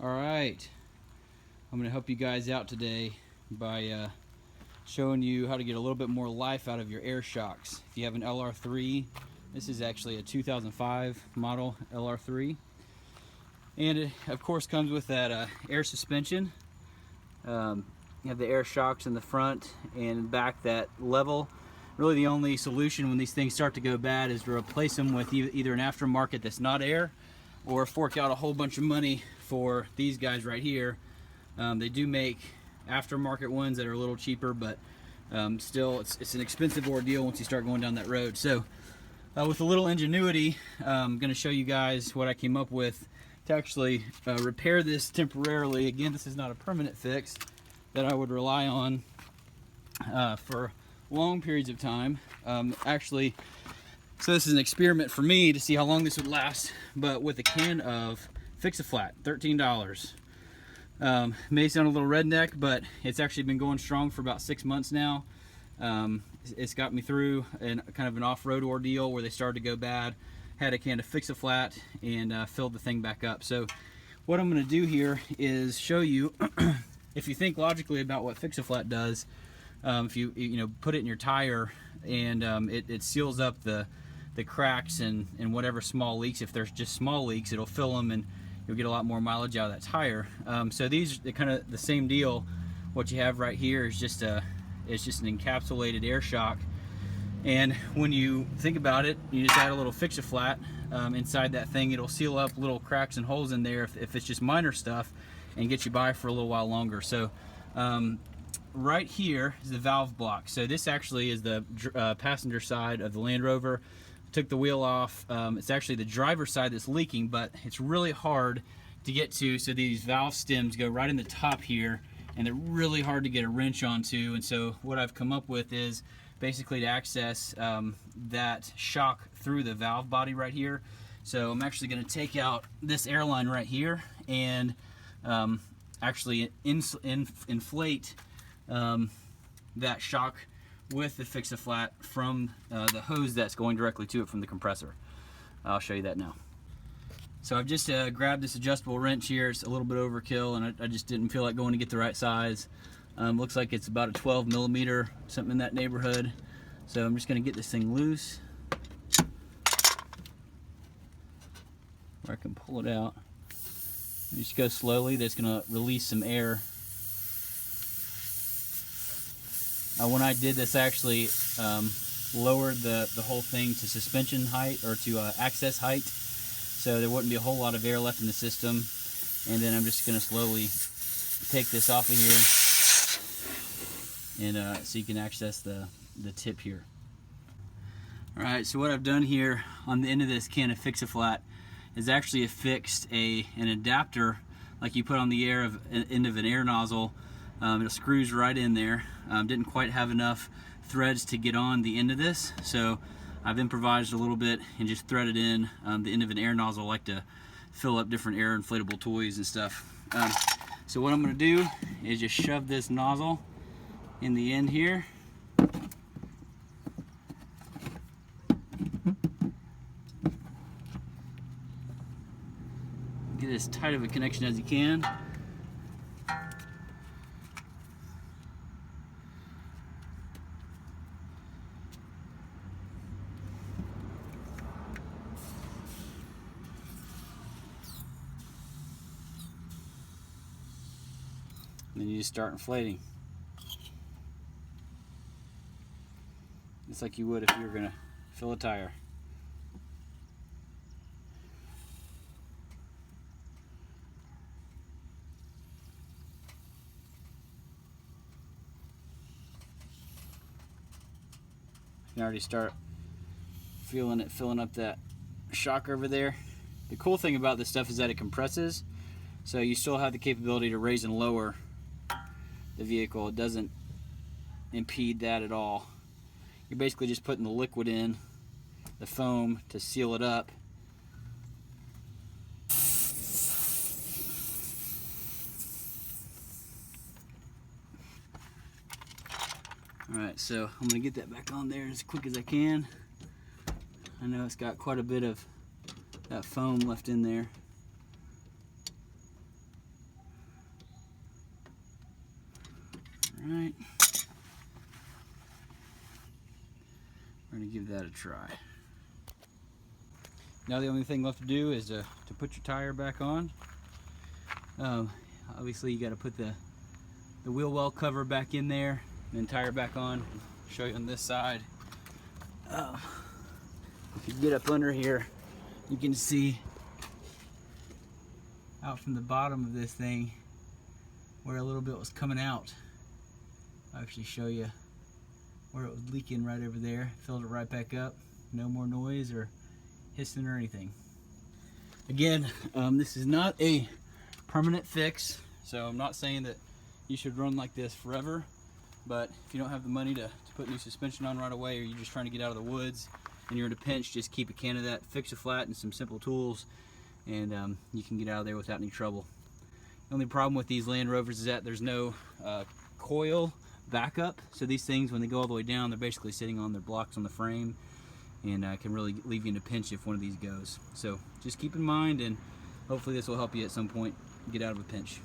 All right, I'm going to help you guys out today by showing you how to get a little bit more life out of your air shocks. If you have an LR3, this is actually a 2005 model LR3, and it of course comes with that air suspension. You have the air shocks in the front and back that level. Really the only solution when these things start to go bad is to replace them with either an aftermarket that's not air, or fork out a whole bunch of money for these guys right here. They do make aftermarket ones that are a little cheaper, but still it's an expensive ordeal once you start going down that road. So with a little ingenuity, I'm going to show you guys what I came up with to actually repair this temporarily. Again, this is not a permanent fix that I would rely on for long periods of time. Actually, so this is an experiment for me to see how long this would last, but with a can of Fix-A-Flat, $13. May sound a little redneck, but it's actually been going strong for about 6 months now. It's got me through kind of an off-road ordeal where they started to go bad. Had a can of Fix-A-Flat and filled the thing back up. So what I'm going to do here is show you, if you think logically about what Fix-A-Flat does, if you put it in your tire and it seals up the cracks and whatever small leaks. If there's just small leaks, it'll fill them and you'll get a lot more mileage out of that tire. So these are kind of the same deal. What you have right here is just an encapsulated air shock, and when you think about it, you just add a little Fix-A-Flat inside that thing. It'll seal up little cracks and holes in there if it's just minor stuff, and get you by for a little while longer. So right here is the valve block. So this actually is the passenger side of the Land Rover. Took the wheel off. It's actually the driver's side that's leaking, but it's really hard to get to. So these valve stems go right in the top here, and they're really hard to get a wrench onto. And so what I've come up with is basically to access that shock through the valve body right here. So I'm actually going to take out this airline right here and actually inflate that shock with the Fix-A-Flat from the hose that's going directly to it from the compressor. I'll show you that now. So I've just grabbed this adjustable wrench here. It's a little bit overkill, and I just didn't feel like going to get the right size. Looks like it's about a 12 millimeter, something in that neighborhood. So I'm just going to get this thing loose, where I can pull it out. You just go slowly. That's going to release some air. When I did this, I actually lowered the whole thing to suspension height, or to access height, so there wouldn't be a whole lot of air left in the system. And then I'm just going to slowly take this off of here, and so you can access the tip here. Alright, so what I've done here on the end of this can of Fix-A-Flat is actually affixed an adapter like you put on the end of an air nozzle. It screws right in there. Didn't quite have enough threads to get on the end of this, so I've improvised a little bit and just threaded in the end of an air nozzle. I like to fill up different air inflatable toys and stuff. So what I'm going to do is just shove this nozzle in the end here. Get as tight of a connection as you can. And then you just start inflating. Just like you would if you were going to fill a tire. You can already start feeling it filling up that shock over there. The cool thing about this stuff is that it compresses, so you still have the capability to raise and lower the vehicle. It doesn't impede that at all. You're basically just putting the liquid in, the foam, to seal it up. Alright, so I'm going to get that back on there as quick as I can. I know it's got quite a bit of that foam left in there. Alright. We're going to give that a try. Now the only thing left to do is to put your tire back on. Obviously you got to put the wheel well cover back in there, and then tire back on. I'll show you on this side. If you get up under here, you can see out from the bottom of this thing where a little bit was coming out. I'll actually show you where it was leaking right over there. Filled it right back up. No more noise or hissing or anything. Again, this is not a permanent fix, so I'm not saying that you should run like this forever, but if you don't have the money to put new suspension on right away, or you're just trying to get out of the woods and you're in a pinch, just keep a can of that, fix a flat, and some simple tools, and you can get out of there without any trouble. The only problem with these Land Rovers is that there's no coil backup, so these things, when they go all the way down, they're basically sitting on their blocks on the frame, and can really leave you in a pinch if one of these goes. So just keep in mind, and hopefully this will help you at some point get out of a pinch.